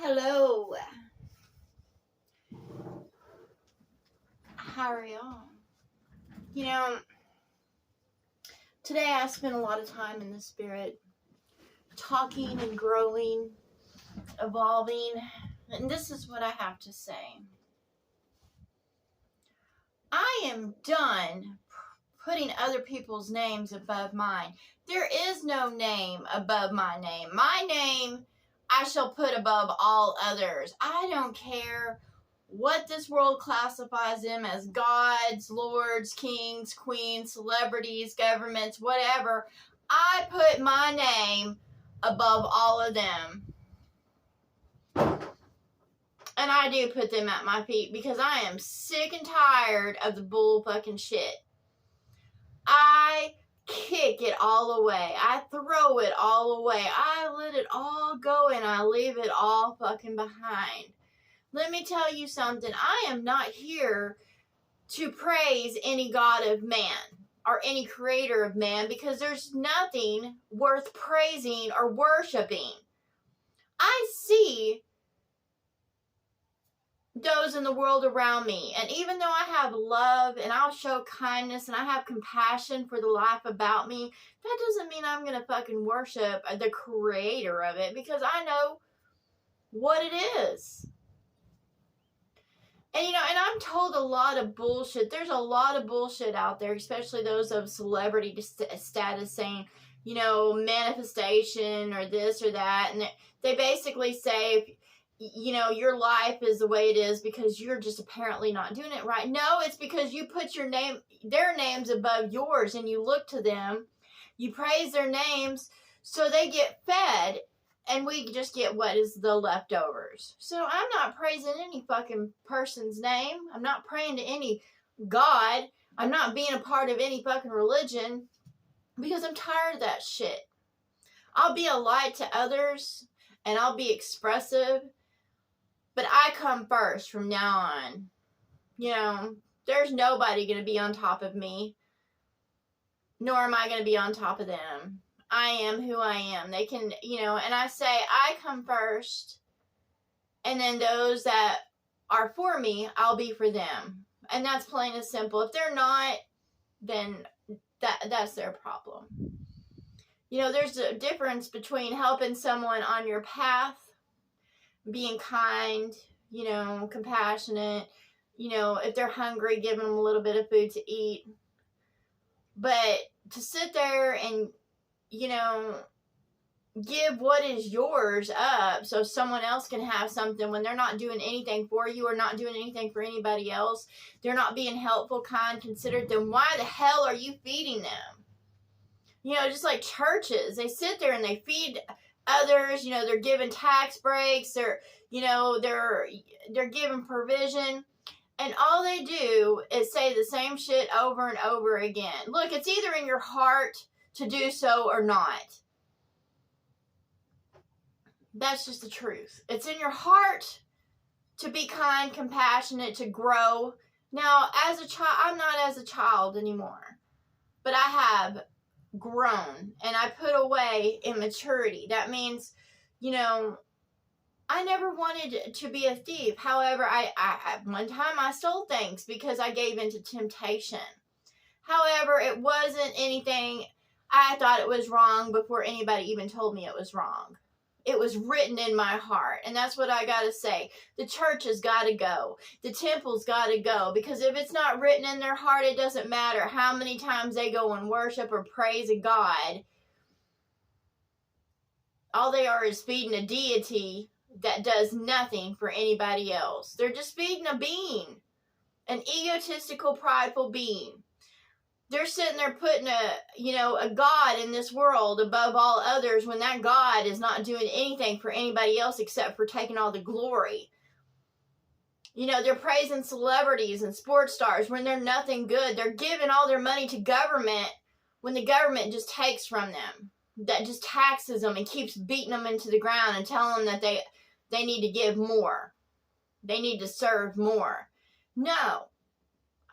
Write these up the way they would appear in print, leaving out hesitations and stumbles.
Hello. How are y'all? Today I spent a lot of time in the spirit, talking and growing, evolving, and this is what I have to say. I am done putting other people's names above mine. There is no name above my name. My name I shall put above all others. I don't care what this world classifies them as: gods, lords, kings, queens, celebrities, governments, whatever. I put my name above all of them. And I do put them at my feet because I am sick and tired of the bull fucking shit. I kick it all away. I throw it all away. I let it all go and I leave it all fucking behind. Let me tell you something. I am not here to praise any god of man or any creator of man because there's nothing worth praising or worshiping. I see those in the world around me, and even though I have love and I'll show kindness and I have compassion for the life about me, that doesn't mean I'm gonna fucking worship the creator of it, because I know what it is. And and I'm told a lot of bullshit. There's a lot of bullshit out there, especially those of celebrity status, saying, manifestation or this or that. And they basically say, your life is the way it is because you're just apparently not doing it right. No, it's because you put their names above yours, and you look to them, you praise their names, so they get fed, and we just get what is the leftovers. So I'm not praising any fucking person's name. I'm not praying to any god. I'm not being a part of any fucking religion because I'm tired of that shit. I'll be a light to others and I'll be expressive, but I come first from now on. There's nobody going to be on top of me, nor am I going to be on top of them. I am who I am. They can, and I say I come first, and then those that are for me, I'll be for them. And that's plain and simple. If they're not, then that's their problem. There's a difference between helping someone on your path, being kind, compassionate, if they're hungry, giving them a little bit of food to eat. But to sit there and give what is yours up so someone else can have something when they're not doing anything for you or not doing anything for anybody else, they're not being helpful, kind, considerate, then why the hell are you feeding them? Just like churches, they sit there and they feed others, they're giving tax breaks, they're giving provision, and all they do is say the same shit over and over again. Look, it's either in your heart to do so or not. That's just the truth. It's in your heart to be kind, compassionate, to grow. Now, as a child, I'm not as a child anymore, but I have grown and I put away immaturity. That means, I never wanted to be a thief. However, I one time I stole things because I gave into temptation. However, it wasn't anything. I thought it was wrong before anybody even told me it was wrong. It was written in my heart. And that's what I got to say. The church has got to go. The temple's got to go. Because if it's not written in their heart, it doesn't matter how many times they go and worship or praise a god. All they are is feeding a deity that does nothing for anybody else. They're just feeding a being. An egotistical, prideful being. They're sitting there putting a God in this world above all others when that God is not doing anything for anybody else except for taking all the glory. They're praising celebrities and sports stars when they're nothing good. They're giving all their money to government when the government just takes from them. That just taxes them and keeps beating them into the ground and telling them that they need to give more. They need to serve more. No.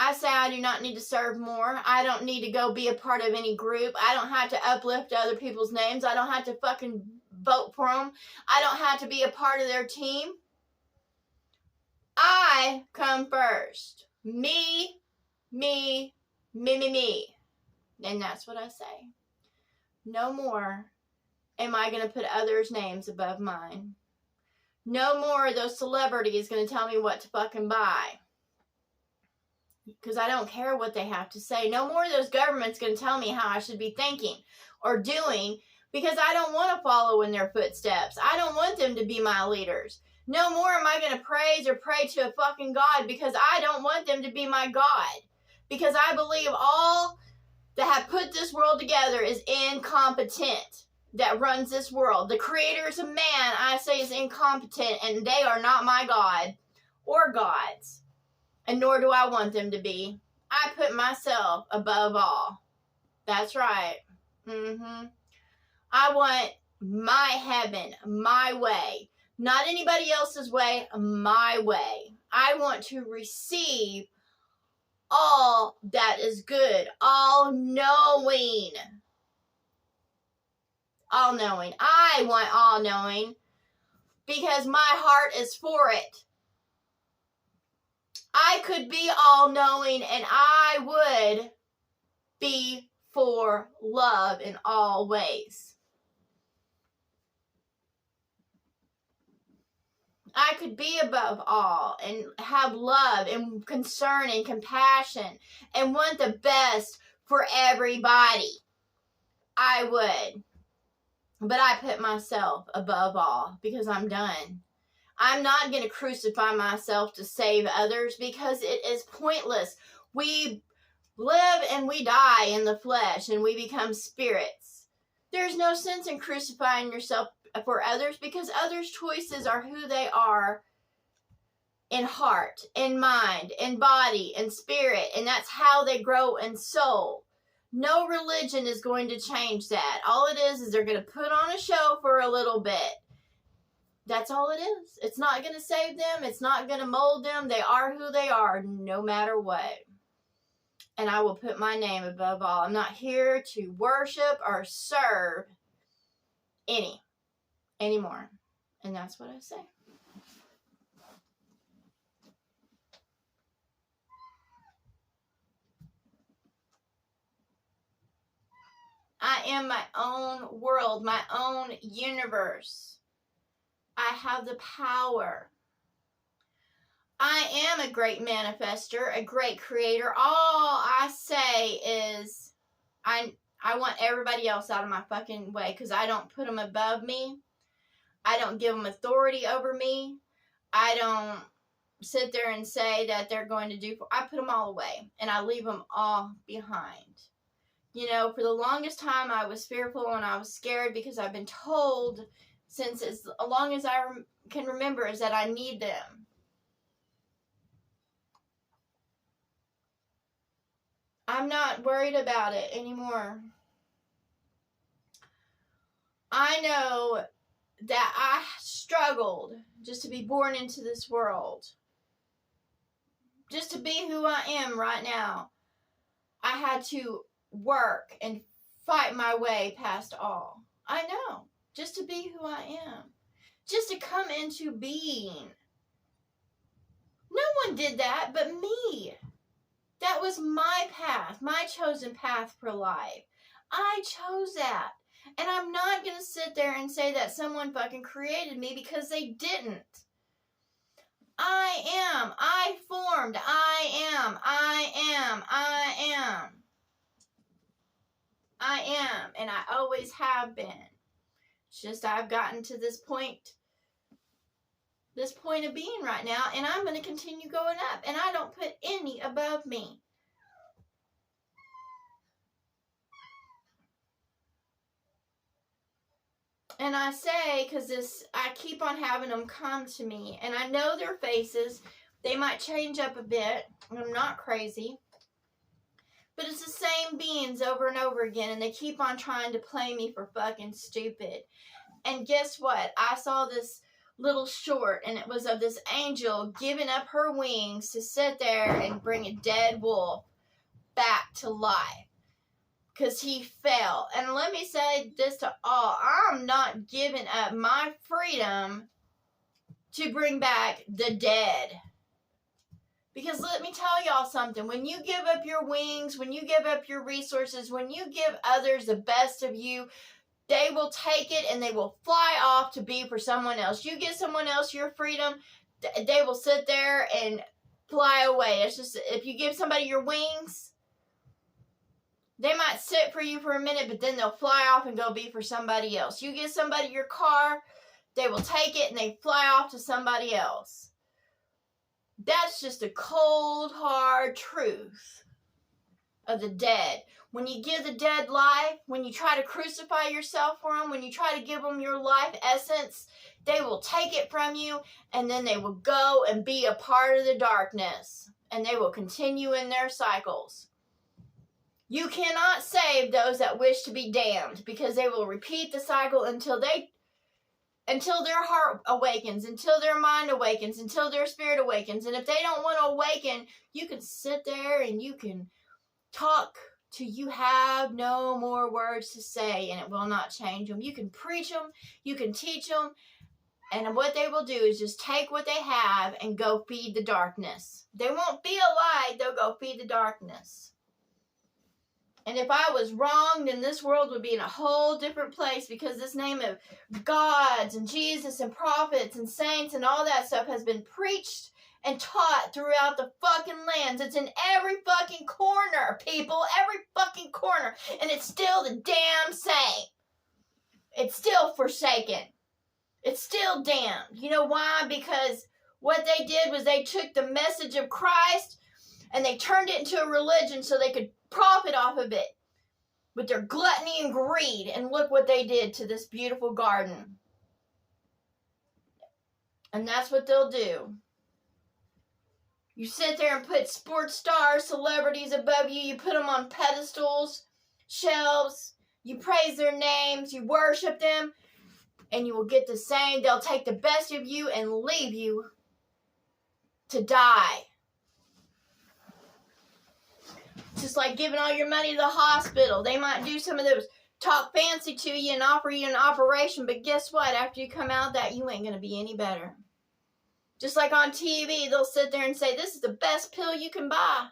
I say I do not need to serve more. I don't need to go be a part of any group. I don't have to uplift other people's names. I don't have to fucking vote for them. I don't have to be a part of their team. I come first. Me. And that's what I say. No more am I going to put others' names above mine. No more are those celebrities going to tell me what to fucking buy. Because I don't care what they have to say. No more of those governments going to tell me how I should be thinking or doing, because I don't want to follow in their footsteps. I don't want them to be my leaders. No more am I going to praise or pray to a fucking God, because I don't want them to be my God. Because I believe all that have put this world together is incompetent, that runs this world. The creators of man, I say, is incompetent, and they are not my God or gods. And nor do I want them to be. I put myself above all. That's right. I want my heaven, my way. Not anybody else's way, my way. I want to receive all that is good, all knowing. All knowing. I want all knowing because my heart is for it. I could be all knowing and I would be for love in all ways. I could be above all and have love and concern and compassion and want the best for everybody. I would. But I put myself above all because I'm done. I'm not going to crucify myself to save others because it is pointless. We live and we die in the flesh and we become spirits. There's no sense in crucifying yourself for others because others' choices are who they are in heart, in mind, in body, in spirit, and that's how they grow in soul. No religion is going to change that. All it is they're going to put on a show for a little bit. That's all it is. It's not going to save them. It's not going to mold them. They are who they are, no matter what. And I will put my name above all. I'm not here to worship or serve anymore. And that's what I say. I am my own world, my own universe. I have the power. I am a great manifester, a great creator. All I say is I want everybody else out of my fucking way because I don't put them above me. I don't give them authority over me. I don't sit there and say that they're going to do. I put them all away and I leave them all behind. You know, for the longest time I was fearful and I was scared because I've been told since as long as I can remember is that I need them. I'm not worried about it anymore. I know that I struggled just to be born into this world. Just to be who I am right now. I had to work and fight my way past all. I know. Just to be who I am. Just to come into being. No one did that but me. That was my path. My chosen path for life. I chose that. And I'm not going to sit there and say that someone fucking created me because they didn't. I am. I formed. I am. And I always have been. It's just I've gotten to this point of being right now, and I'm going to continue going up, and I don't put any above me. And I say, because I keep on having them come to me, and I know their faces. They might change up a bit. I'm not crazy. But it's the same beings over and over again, and they keep on trying to play me for fucking stupid. And guess what? I saw this little short, and it was of this angel giving up her wings to sit there and bring a dead wolf back to life. because he fell. And let me say this to all. I'm not giving up my freedom to bring back the dead. Because let me tell y'all something. When you give up your wings, when you give up your resources, when you give others the best of you, they will take it and they will fly off to be for someone else. You give someone else your freedom, they will sit there and fly away. It's just, if you give somebody your wings, they might sit for you for a minute, but then they'll fly off and go be for somebody else. You give somebody your car, they will take it and they fly off to somebody else. That's just a cold, hard truth of the dead. When you give the dead life, when you try to crucify yourself for them, when you try to give them your life essence, they will take it from you and then they will go and be a part of the darkness and they will continue in their cycles. You cannot save those that wish to be damned because they will repeat the cycle until their heart awakens, until their mind awakens, until their spirit awakens. And if they don't want to awaken, you can sit there and you can talk till you have no more words to say and it will not change them. You can preach them, you can teach them, and what they will do is just take what they have and go feed the darkness. They won't be a light, they'll go feed the darkness. And if I was wrong, then this world would be in a whole different place because this name of gods and Jesus and prophets and saints and all that stuff has been preached and taught throughout the fucking lands. It's in every fucking corner, people. Every fucking corner. And it's still the damn same. It's still forsaken. It's still damned. You know why? Because what they did was they took the message of Christ and they turned it into a religion so they could profit off of it with their gluttony and greed. And look what they did to this beautiful garden. And that's what they'll do. You sit there and put sports stars, celebrities above you. You put them on pedestals, shelves. You praise their names. You worship them. And you will get the same. They'll take the best of you and leave you to die. Just like giving all your money to the hospital. They might do some of those, talk fancy to you and offer you an operation. But guess what? After you come out that, you ain't going to be any better. Just like on TV, they'll sit there and say, this is the best pill you can buy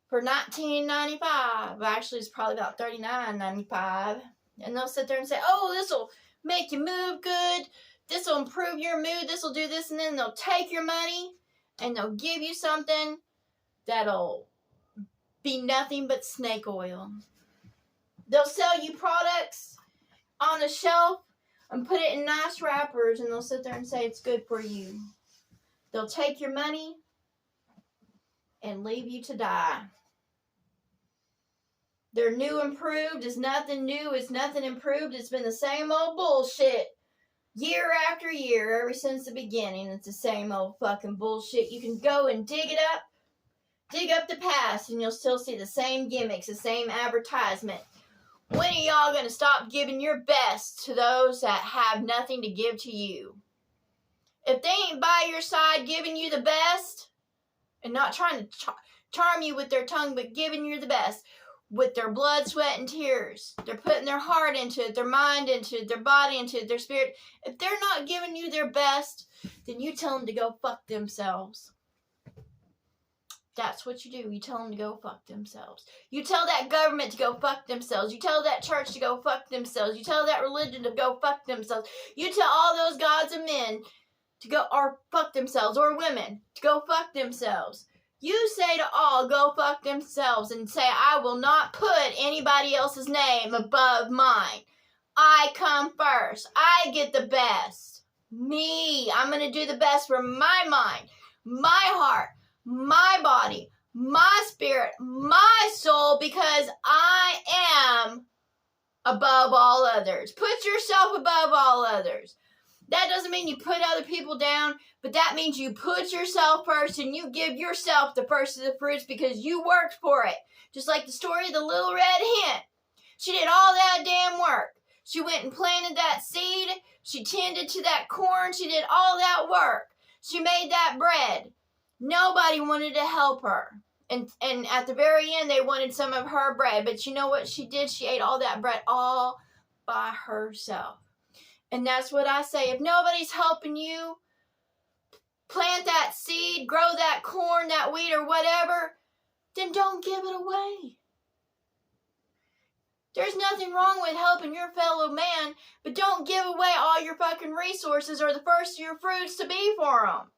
for $19.95. Actually, it's probably about $39.95. And they'll sit there and say, oh, this will make you move good. This will improve your mood. This will do this. And then they'll take your money and they'll give you something that'll be nothing but snake oil. They'll sell you products on a shelf and put it in nice wrappers, and they'll sit there and say it's good for you. They'll take your money and leave you to die. Their new improved is nothing new, it's nothing improved. It's been the same old bullshit year after year, ever since the beginning. It's the same old fucking bullshit. You can go and dig up the past, and you'll still see the same gimmicks, the same advertisement. When are y'all going to stop giving your best to those that have nothing to give to you? If they ain't by your side giving you the best, and not trying to charm you with their tongue, but giving you the best, with their blood, sweat, and tears. They're putting their heart into it, their mind into it, their body into it, their spirit. If they're not giving you their best, then you tell them to go fuck themselves. That's what you do. You tell them to go fuck themselves. You tell that government to go fuck themselves. You tell that church to go fuck themselves. You tell that religion to go fuck themselves. You tell all those gods and men to go or fuck themselves, or women to go fuck themselves. You say to all, go fuck themselves, and say, I will not put anybody else's name above mine. I come first. I get the best. Me. I'm going to do the best for my mind, my heart, my body, my spirit, my soul, because I am above all others. Put yourself above all others. That doesn't mean you put other people down, but that means you put yourself first and you give yourself the first of the fruits because you worked for it. Just like the story of the little red hen. She did all that damn work. She went and planted that seed. She tended to that corn. She did all that work. She made that bread. Nobody wanted to help her. And at the very end, they wanted some of her bread. But you know what she did? She ate all that bread all by herself. And that's what I say. If nobody's helping you plant that seed, grow that corn, that wheat, or whatever, then don't give it away. There's nothing wrong with helping your fellow man, but don't give away all your fucking resources or the first of your fruits to be for them.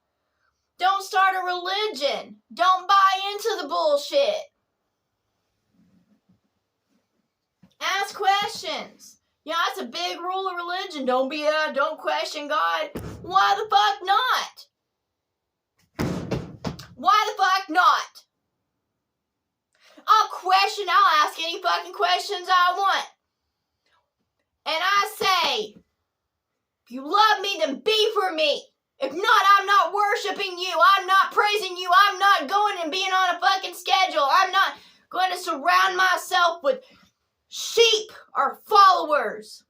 Don't start a religion. Don't buy into the bullshit. Ask questions. Yeah, that's a big rule of religion. Don't question God. Why the fuck not? Why the fuck not? I'll ask any fucking questions I want. And I say, if you love me, then be for me. If not, I'm not worshiping you. I'm not praising you. I'm not going and being on a fucking schedule. I'm not going to surround myself with sheep or followers.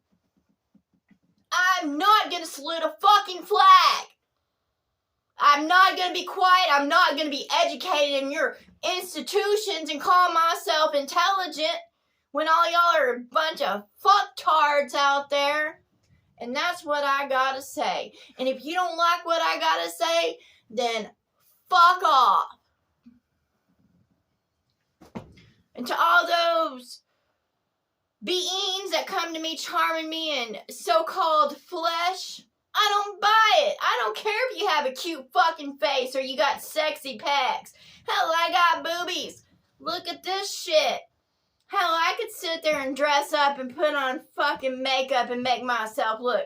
I'm not going to salute a fucking flag. I'm not going to be quiet. I'm not going to be educated in your institutions and call myself intelligent when all y'all are a bunch of fucktards out there. And that's what I gotta say. And if you don't like what I gotta say, then fuck off. And to all those beings that come to me charming me in so-called flesh, I don't buy it. I don't care if you have a cute fucking face or you got sexy pecs. Hell, I got boobies. Look at this shit. Hell, I could sit there and dress up and put on fucking makeup and make myself look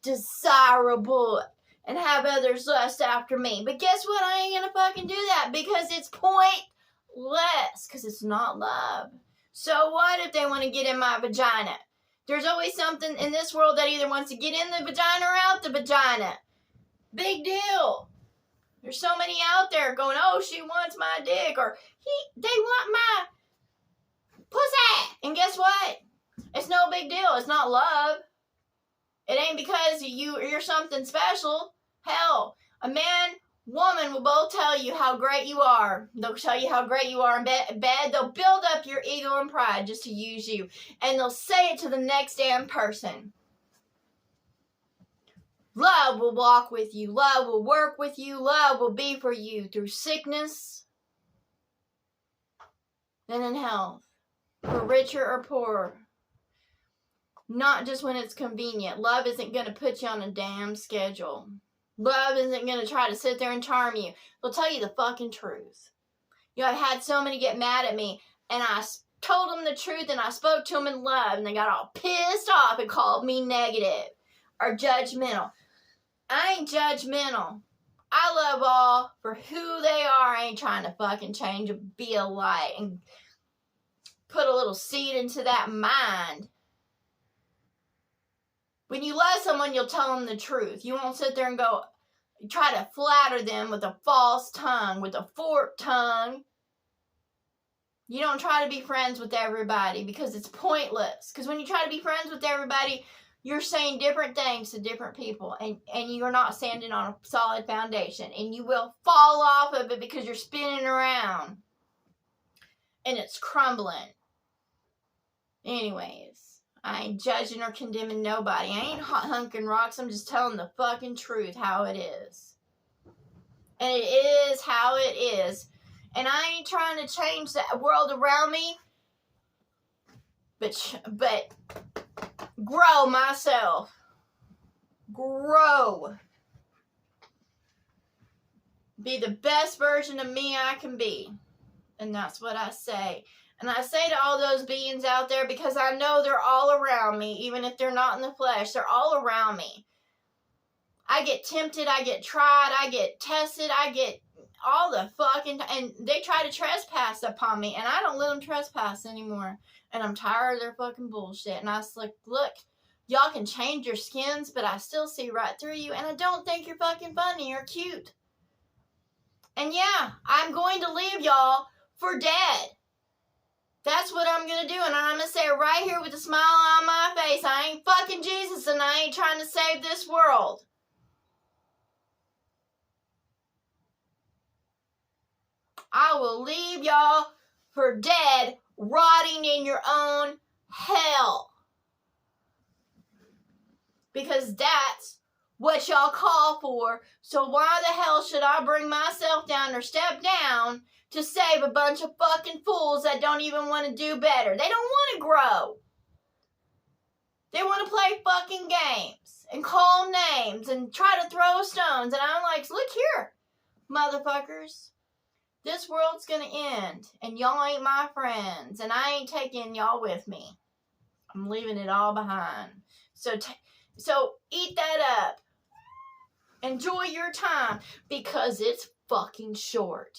desirable and have others lust after me. But guess what? I ain't gonna fucking do that because it's pointless. Because it's not love. So what if they want to get in my vagina? There's always something in this world that either wants to get in the vagina or out the vagina. Big deal. There's so many out there going, oh, she wants my dick, or they want my pussy. And guess what? It's no big deal. It's not love. It ain't because you're something special. Hell, a man, woman will both tell you how great you are. They'll tell you how great you are in bed. They'll build up your ego and pride just to use you. And they'll say it to the next damn person. Love will walk with you. Love will work with you. Love will be for you through sickness and in health. For richer or poorer. Not just when it's convenient. Love isn't going to put you on a damn schedule. Love isn't going to try to sit there and charm you. They'll tell you the fucking truth. You know, I've had so many get mad at me, and I told them the truth, and I spoke to them in love, and they got all pissed off and called me negative or judgmental. I ain't judgmental. I love all for who they are. I ain't trying to fucking change or be a light and put a little seed into that mind. When you love someone, you'll tell them the truth. You won't sit there and go, try to flatter them with a false tongue, with a forked tongue. You don't try to be friends with everybody because it's pointless. Because when you try to be friends with everybody, you're saying different things to different people. And you're not standing on a solid foundation. And you will fall off of it because you're spinning around. And it's crumbling. Anyways. I ain't judging or condemning nobody. I ain't hunking rocks. I'm just telling the fucking truth how it is. And it is how it is. And I ain't trying to change the world around me. But grow myself. Grow. Be the best version of me I can be. And that's what I say. And I say to all those beings out there because I know they're all around me, even if they're not in the flesh. They're all around me. I get tempted, I get tried, I get tested, I get all the fucking... And they try to trespass upon me, and I don't let them trespass anymore. And I'm tired of their fucking bullshit. And I was like, look, y'all can change your skins, but I still see right through you, and I don't think you're fucking funny or cute. And yeah, I'm going to leave y'all for dead. That's what I'm going to do, and I'm going to say it right here with a smile on my face. I ain't fucking Jesus, and I ain't trying to save this world. I will leave y'all for dead, rotting in your own hell. Because that's what y'all call for. So why the hell should I bring myself down or step down to save a bunch of fucking fools that don't even want to do better? They don't want to grow. They want to play fucking games and call names and try to throw stones. And I'm like, look here, motherfuckers. This world's gonna end, and y'all ain't my friends, and I ain't taking y'all with me. I'm leaving it all behind. So eat that up. Enjoy your time, because it's fucking short.